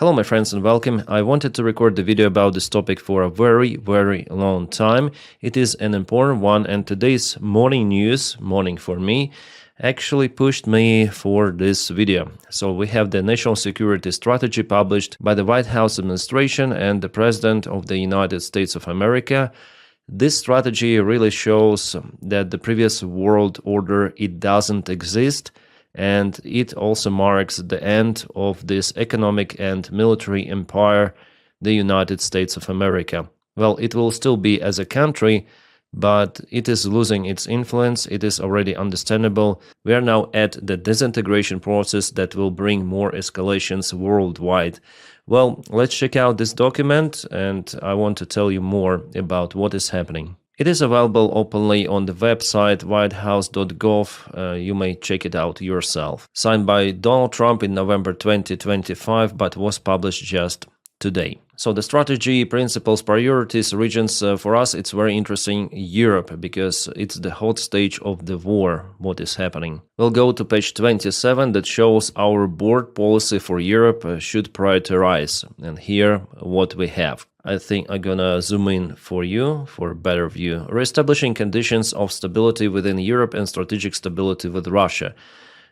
Hello my friends and welcome. I wanted to record the video about this topic for a very long time. It is an important one, and today's morning news, morning for me, actually pushed me for this video. So we have the national security strategy published by the White House administration and the President of the United States of America. This strategy really shows that the previous world order, it doesn't exist. And it also marks the end of this economic and military empire, the United States of America. Well, it will still be as a country, but it is losing its influence. It is already understandable. We are now at the disintegration process that will bring more escalations worldwide. Well, let's check out this document, and I want to tell you more about what is happening. It is available openly on the website whitehouse.gov. You may check it out yourself. Signed by Donald Trump in November 2025, but was published just today. So the strategy, principles, priorities, regions, for us, it's very interesting. Europe, because it's the hot stage of the war, what is happening. We'll go to page 27 that shows our board policy for Europe should prioritize. And here what we have. I think I'm gonna zoom in for you for a better view. Reestablishing conditions of stability within Europe and strategic stability with Russia.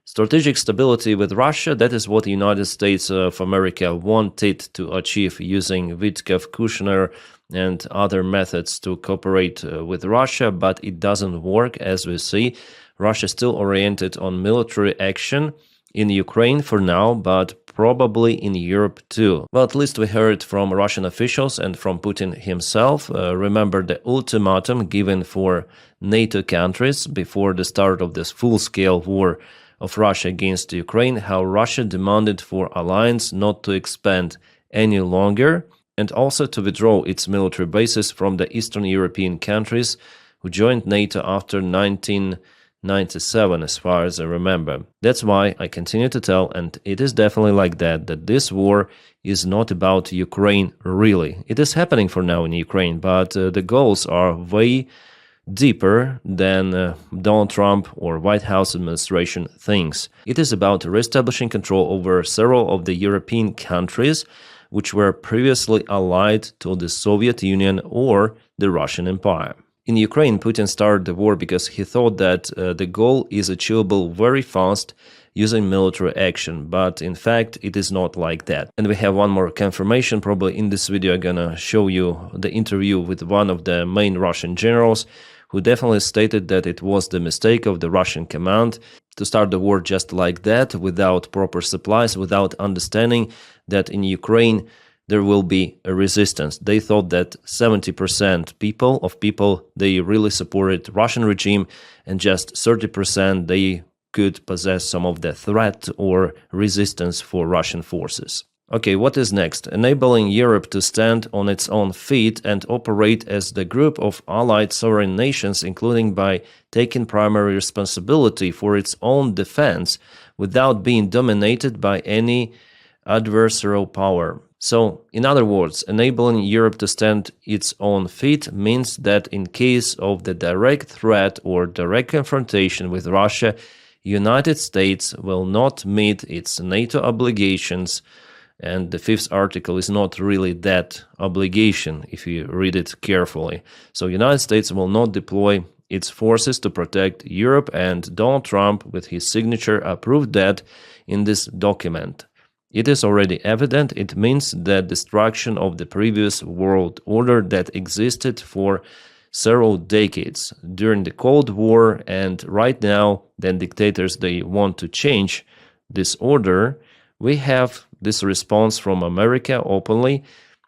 Strategic stability with Russia, that is what the United States of America wanted to achieve using Witkoff, Kushner and other methods to cooperate with Russia, but it doesn't work as we see. Russia is still oriented on military action in Ukraine for now, but probably in Europe too. Well, at least we heard from Russian officials and from Putin himself. Remember the ultimatum given for NATO countries before the start of this full-scale war of Russia against Ukraine, how Russia demanded for alliance not to expand any longer and also to withdraw its military bases from the Eastern European countries who joined NATO after 1997, as far as I remember. That's why I continue to tell, and it is definitely like that this war is not about Ukraine really. It is happening for now in Ukraine, but the goals are way deeper than Donald Trump or White House administration thinks. It is about reestablishing control over several of the European countries which were previously allied to the Soviet Union or the Russian Empire. In Ukraine, Putin started the war because he thought that the goal is achievable very fast using military action, but in fact it is not like that. And we have one more confirmation. Probably in this video I'm gonna show you the interview with one of the main Russian generals who definitely stated that it was the mistake of the Russian command to start the war just like that, without proper supplies, without understanding that in Ukraine there will be a resistance. They thought that 70% people, they really supported Russian regime, and just 30% they could possess some of the threat or resistance for Russian forces. Okay, what is next? Enabling Europe to stand on its own feet and operate as the group of allied sovereign nations, including by taking primary responsibility for its own defense without being dominated by any adversarial power. So, in other words, enabling Europe to stand its own feet means that in case of the direct threat or direct confrontation with Russia, United States will not meet its NATO obligations. And the fifth article is not really that obligation if you read it carefully. So United States will not deploy its forces to protect Europe, and Donald Trump, with his signature, approved that in this document. It is already evident. It means the destruction of the previous world order that existed for several decades during the Cold War, and right now the dictators, they want to change this order. We have this response from America openly.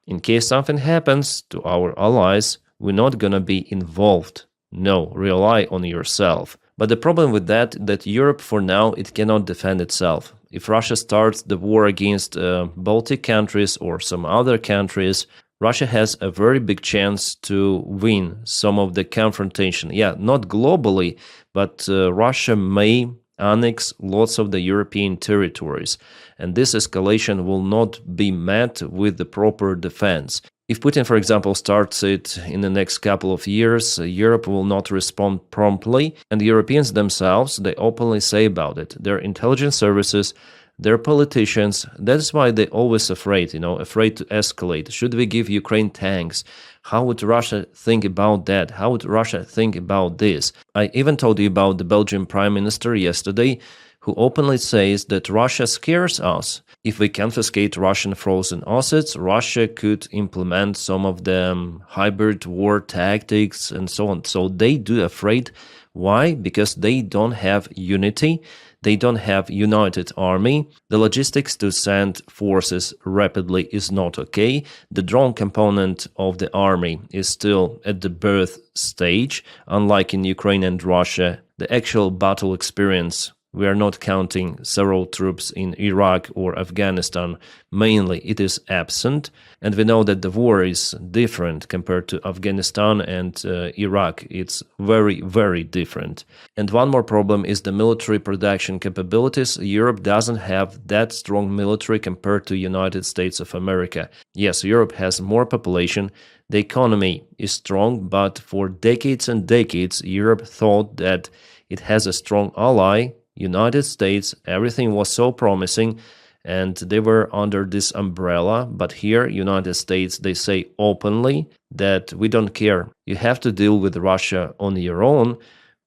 In case something happens to our allies, we're not gonna be involved. No, rely on yourself. But the problem with that Europe for now, it cannot defend itself. If Russia starts the war against Baltic countries or some other countries, Russia has a very big chance to win some of the confrontation. Yeah, not globally, but Russia may annex lots of the European territories, and this escalation will not be met with the proper defense. If Putin, for example, starts it in the next couple of years, Europe will not respond promptly, and the Europeans themselves, they openly say about it. Their intelligence services, their politicians. That's why they're always afraid, afraid to escalate. Should we give Ukraine tanks? How would Russia think about that? How would Russia think about this? I even told you about the Belgian Prime Minister yesterday, who openly says that Russia scares us. If we confiscate Russian frozen assets, Russia could implement some of the hybrid war tactics and so on. So they do afraid. Why? Because they don't have unity. They don't have united army. The logistics to send forces rapidly is not okay. The drone component of the army is still at the birth stage. Unlike in Ukraine and Russia, the actual battle experience, we are not counting several troops in Iraq or Afghanistan. Mainly, it is absent. And we know that the war is different compared to Afghanistan and Iraq. It's very, very different. And one more problem is the military production capabilities. Europe doesn't have that strong military compared to United States of America. Yes, Europe has more population. The economy is strong, but for decades and decades, Europe thought that it has a strong ally, United States. Everything was so promising, and they were under this umbrella. But here, United States, they say openly that we don't care. You have to deal with Russia on your own.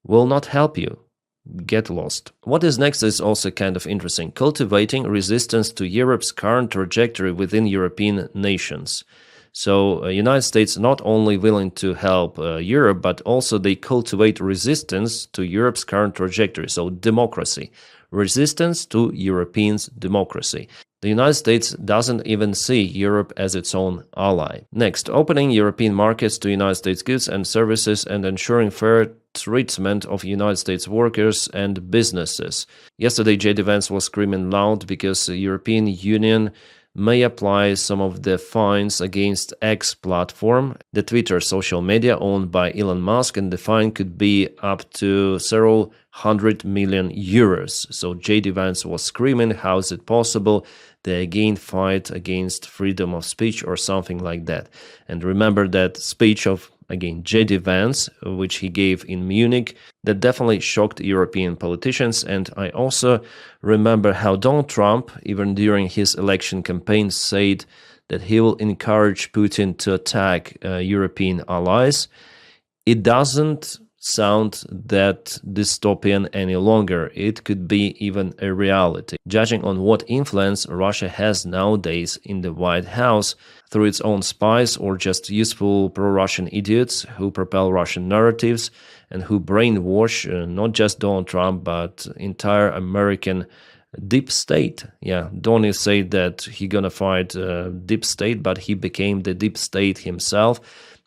Will not help you. Get lost. What is next is also kind of interesting. Cultivating resistance to Europe's current trajectory within European nations. So United States not only willing to help Europe, but also they cultivate resistance to Europe's current trajectory. So democracy, resistance to Europeans' democracy. The United States doesn't even see Europe as its own ally. Next, opening European markets to United States goods and services and ensuring fair treatment of United States workers and businesses. Yesterday, JD Vance was screaming loud because the European Union may apply some of the fines against X platform, the Twitter social media owned by Elon Musk, and the fine could be up to several €100 million. So JD Vance was screaming, how is it possible? They again fight against freedom of speech or something like that. And remember that speech of, again, JD Vance, which he gave in Munich, that definitely shocked European politicians. And I also remember how Donald Trump, even during his election campaign, said that he will encourage Putin to attack European allies. It doesn't sound that dystopian any longer. It could be even a reality, judging on what influence Russia has nowadays in the White House through its own spies or just useful pro-Russian idiots who propel Russian narratives and who brainwash not just Donald Trump but entire American deep state. Yeah, Donnie said that he gonna fight deep state, but he became the deep state himself,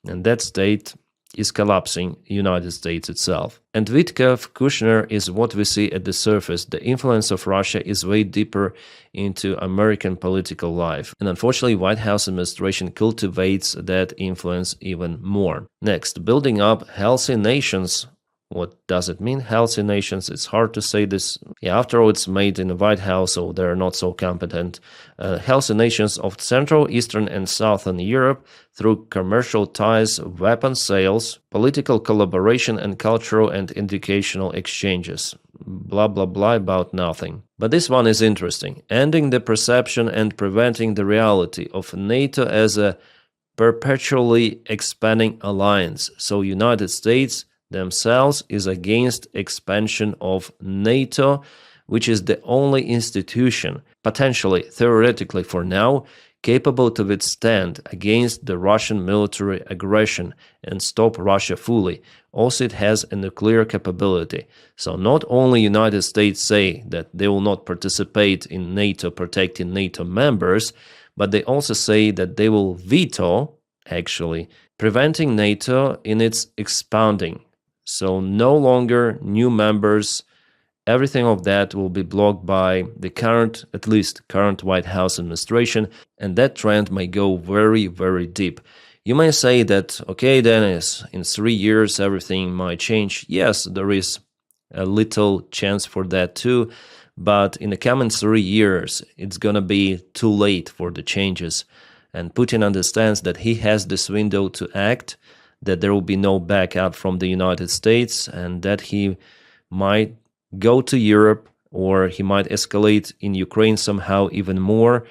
and that state is collapsing United States itself. And Witkoff, Kushner is what we see at the surface. The influence of Russia is way deeper into American political life. And unfortunately, White House administration cultivates that influence even more. Next, building up healthy nations. What does it mean, healthy nations? It's hard to say this. Yeah, after all, it's made in the White House, so they're not so competent. Healthy nations of Central, Eastern, and Southern Europe through commercial ties, weapon sales, political collaboration, and cultural and educational exchanges. Blah, blah, blah about nothing. But this one is interesting. Ending the perception and preventing the reality of NATO as a perpetually expanding alliance. So United States themselves is against expansion of NATO, which is the only institution, potentially, theoretically for now, capable to withstand against the Russian military aggression and stop Russia fully. Also, it has a nuclear capability. So not only United States say that they will not participate in NATO protecting NATO members, but they also say that they will veto, actually, preventing NATO in its expanding. So no longer new members, everything of that will be blocked by the current, at least current White House administration, and that trend may go very, very deep. You may say that, okay, Dennis, in 3 years everything might change. Yes, there is a little chance for that too, but in the coming 3 years, it's gonna be too late for the changes. And Putin understands that he has this window to act, that there will be no backup from the United States, and that he might go to Europe or he might escalate in Ukraine somehow even more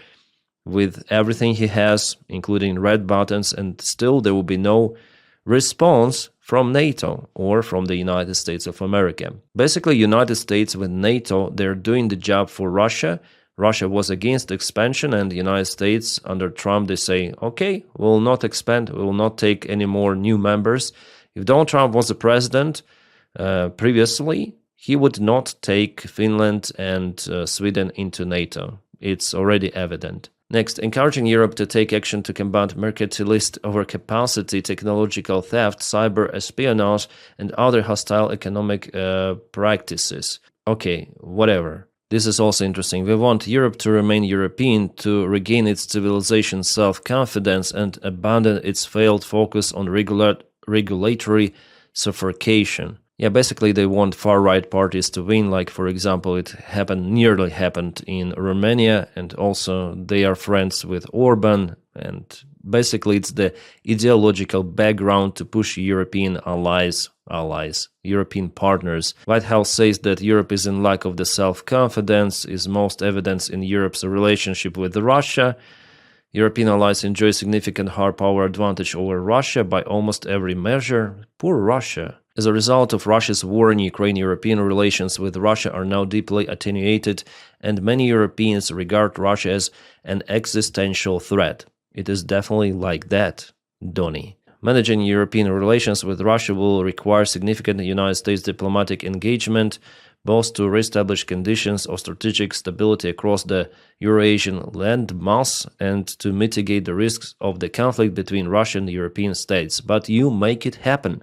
with everything he has, including red buttons, and still there will be no response from NATO or from the United States of America. Basically, United States with NATO, they're doing the job for Russia. Russia was against expansion, and the United States under Trump, they say, okay, we will not expand, we will not take any more new members. If Donald Trump was the president previously, he would not take Finland and Sweden into NATO. It's already evident. Next, encouraging Europe to take action to combat mercantilist overcapacity, technological theft, cyber espionage, and other hostile economic practices. Okay, whatever. This is also interesting. We want Europe to remain European, to regain its civilization self-confidence and abandon its failed focus on regulatory suffocation. Yeah, basically they want far-right parties to win, like, for example, it nearly happened in Romania, and also they are friends with Orban, and basically it's the ideological background to push European European partners. White House says that Europe is in lack of the self-confidence, is most evident in Europe's relationship with Russia. European allies enjoy significant hard power advantage over Russia by almost every measure. Poor Russia. As a result of Russia's war in Ukraine, European relations with Russia are now deeply attenuated, and many Europeans regard Russia as an existential threat. It is definitely like that, Donny. Managing European relations with Russia will require significant United States diplomatic engagement, both to reestablish conditions of strategic stability across the Eurasian landmass and to mitigate the risks of the conflict between Russia and the European states. But you make it happen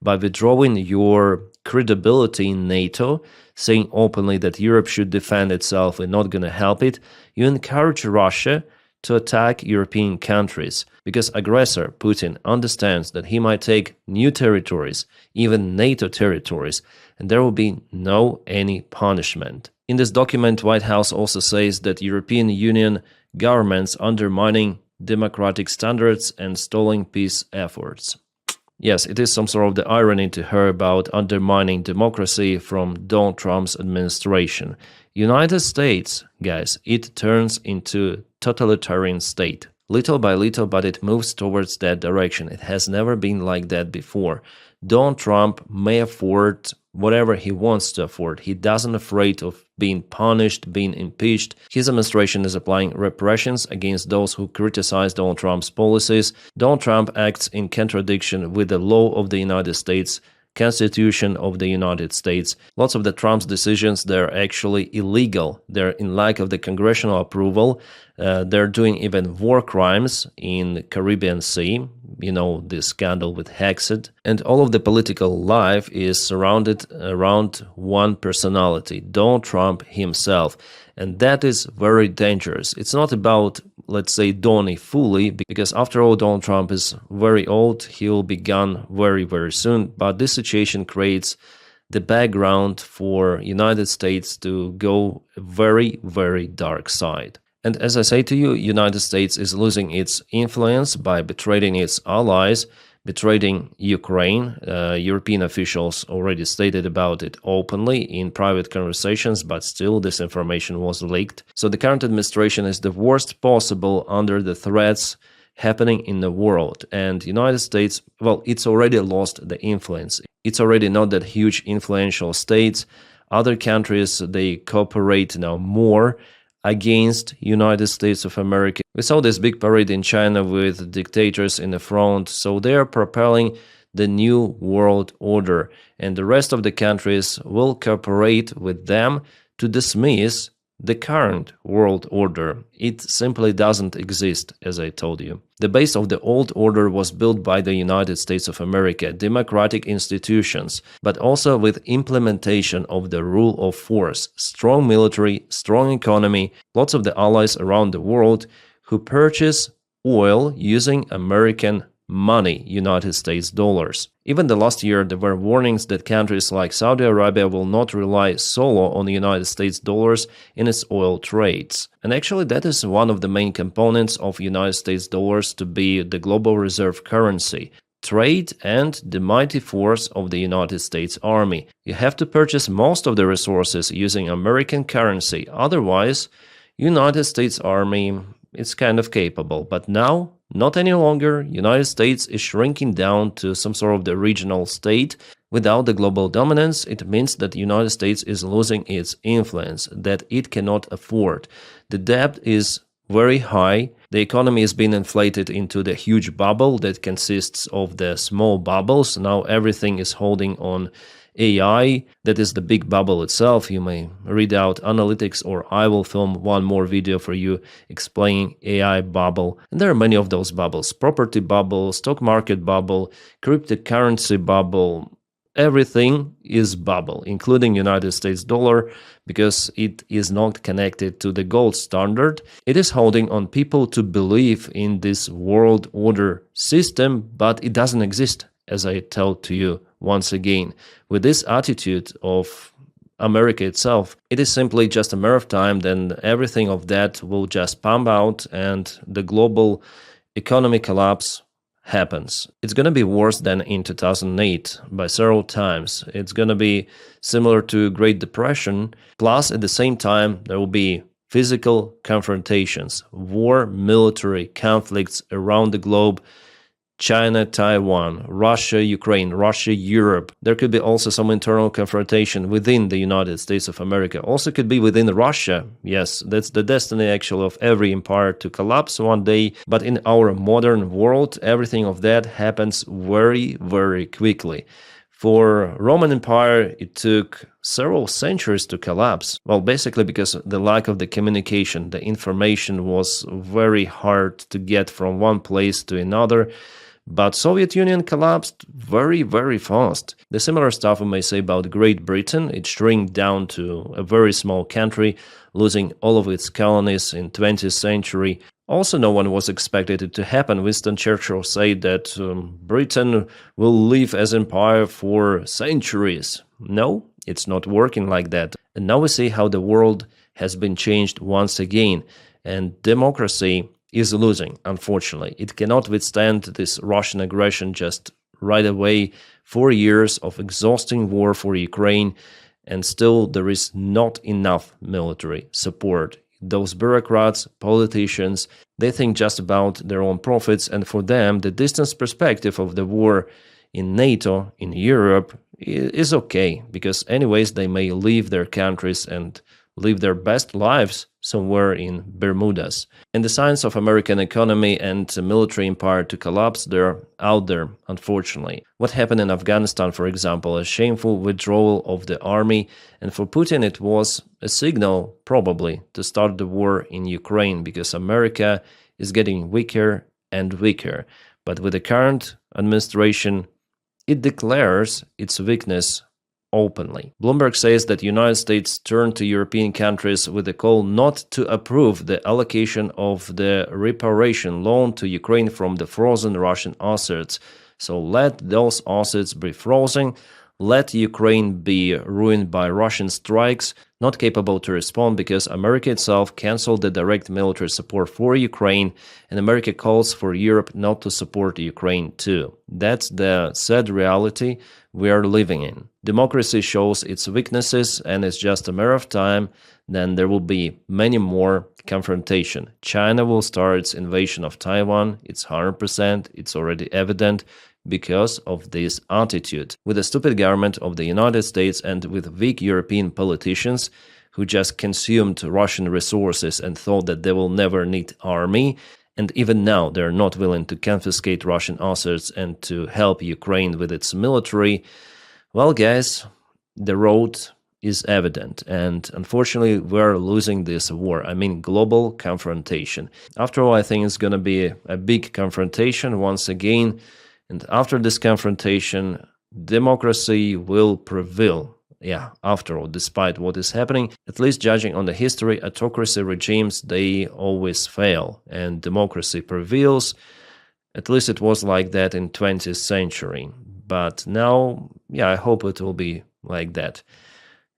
by withdrawing your credibility in NATO, saying openly that Europe should defend itself and not going to help it. You encourage Russia to attack European countries, because aggressor Putin understands that he might take new territories, even NATO territories, and there will be any punishment. In this document, White House also says that European Union governments undermining democratic standards and stalling peace efforts. Yes, it is some sort of the irony to hear about undermining democracy from Donald Trump's administration. United States, guys, it turns into totalitarian state. Little by little, but it moves towards that direction. It has never been like that before. Donald Trump may afford whatever he wants to afford. He doesn't afraid of being punished, being impeached. His administration is applying repressions against those who criticize Donald Trump's policies. Donald Trump acts in contradiction with the law of the United States, Constitution of the United States. Lots of the Trump's decisions, they're actually illegal. They're in lack of the congressional approval. They're doing even war crimes in the Caribbean Sea. You know, this scandal with Hexit. And all of the political life is surrounded around one personality, Donald Trump himself. And that is very dangerous. It's not about, let's say, Donny fully, because after all, Donald Trump is very old. He will be gone very, very soon. But this situation creates the background for United States to go very, very dark side. And as I say to you, United States is losing its influence by betraying its allies, betraying Ukraine. European officials already stated about it openly in private conversations, but still this information was leaked. So the current administration is the worst possible under the threats happening in the world. And United States, well, it's already lost the influence. It's already not that huge influential states. Other countries, they cooperate now more against United States of America. We saw this big parade in China with dictators in the front, so they are propelling the new world order, and the rest of the countries will cooperate with them to dismiss the current world order. It simply doesn't exist, as I told you. The base of the old order was built by the United States of America, democratic institutions, but also with implementation of the rule of force, strong military, strong economy, lots of the allies around the world who purchase oil using American money, United States dollars. Even the last year, there were warnings that countries like Saudi Arabia will not rely solo on the United States dollars in its oil trades. And actually, that is one of the main components of United States dollars to be the global reserve currency. trade, and the mighty force of the United States Army. You have to purchase most of the resources using American currency, otherwise United States Army is kind of capable. But now, not any longer, United States is shrinking down to some sort of the regional state. Without the global dominance, it means that the United States is losing its influence that it cannot afford. The debt is very high. The economy has been inflated into the huge bubble that consists of the small bubbles. Now everything is holding on AI. That is the big bubble itself. You may read out analytics, or I will film one more video for you explaining AI bubble. And there are many of those bubbles: property bubble, stock market bubble, cryptocurrency bubble. Everything is bubble, including United States dollar, because it is not connected to the gold standard. It is holding on people to believe in this world order system, but it doesn't exist, as I tell to you once again. With this attitude of America itself, it is simply just a matter of time, then everything of that will just pump out and the global economic collapse happens. It's going to be worse than in 2008 by several times. It's going to be similar to Great Depression. Plus, at the same time, there will be physical confrontations, war, military conflicts around the globe. China, Taiwan, Russia, Ukraine, Russia, Europe. There could be also some internal confrontation within the United States of America. Also could be within Russia. Yes, that's the destiny actually of every empire to collapse one day. But in our modern world, everything of that happens very, very quickly. For Roman Empire, it took several centuries to collapse. Well, basically because the lack of the communication, the information was very hard to get from one place to another. But Soviet Union collapsed very, very fast. The similar stuff we may say about Great Britain. It shrank down to a very small country, losing all of its colonies in 20th century. Also, no one was expected it to happen. Winston Churchill said that Britain will live as empire for centuries. No, it's not working like that. And now we see how the world has been changed once again. And democracy is losing, unfortunately. It cannot withstand this Russian aggression just right away. 4 years of exhausting war for Ukraine, and still there is not enough military support. Those bureaucrats, politicians, they think just about their own profits, and for them, the distant perspective of the war in NATO, in Europe, is okay, because anyways, they may leave their countries and live their best lives somewhere in Bermudas. And the signs of American economy and military empire to collapse, they're out there, unfortunately. What happened in Afghanistan, for example, a shameful withdrawal of the army, and for Putin it was a signal, probably, to start the war in Ukraine, because America is getting weaker and weaker. But with the current administration, it declares its weakness openly. Bloomberg says that the United States turned to European countries with a call not to approve the allocation of the reparation loan to Ukraine from the frozen Russian assets. So let those assets be frozen, let Ukraine be ruined by Russian strikes, not capable to respond because America itself canceled the direct military support for Ukraine, and America calls for Europe not to support Ukraine too. That's the sad reality we are living in. Democracy shows its weaknesses, and it's just a matter of time, then there will be many more confrontation. China will start its invasion of Taiwan, it's 100%, it's already evident, because of this attitude. With the stupid government of the United States and with weak European politicians who just consumed Russian resources and thought that they will never need army, and even now they're not willing to confiscate Russian assets and to help Ukraine with its military. Well, guys, the road is evident, and unfortunately we're losing this war. I mean, global confrontation. After all, I think it's going to be a big confrontation once again. And after this confrontation, democracy will prevail. Yeah, after all, despite what is happening, at least judging on the history, autocracy regimes, they always fail and democracy prevails. At least it was like that in 20th century. But now, yeah, I hope it will be like that.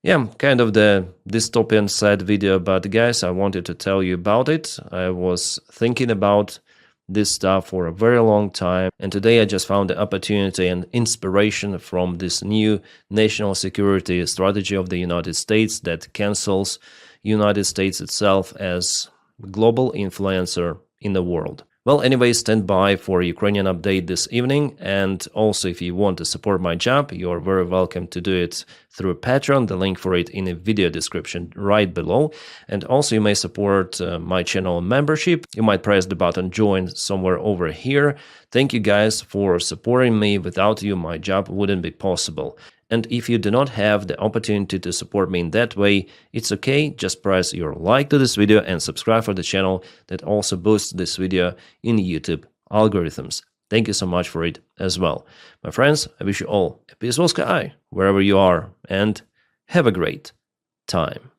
Yeah, kind of the dystopian sad video, but guys, I wanted to tell you about it. I was thinking about this stuff for a very long time, and today I just found the opportunity and inspiration from this new national security strategy of the United States that cancels United States itself as global influencer in the world. Well, anyway, stand by for Ukrainian update this evening, and also if you want to support my job, you're very welcome to do it through Patreon, the link for it in the video description right below. And also you may support my channel membership. You might press the button join somewhere over here. Thank you guys for supporting me. Without you, my job wouldn't be possible. And if you do not have the opportunity to support me in that way, it's okay, just press your like to this video and subscribe for the channel. That also boosts this video in YouTube algorithms. Thank you so much for it as well. My friends, I wish you all a peaceful sky wherever you are, and have a great time.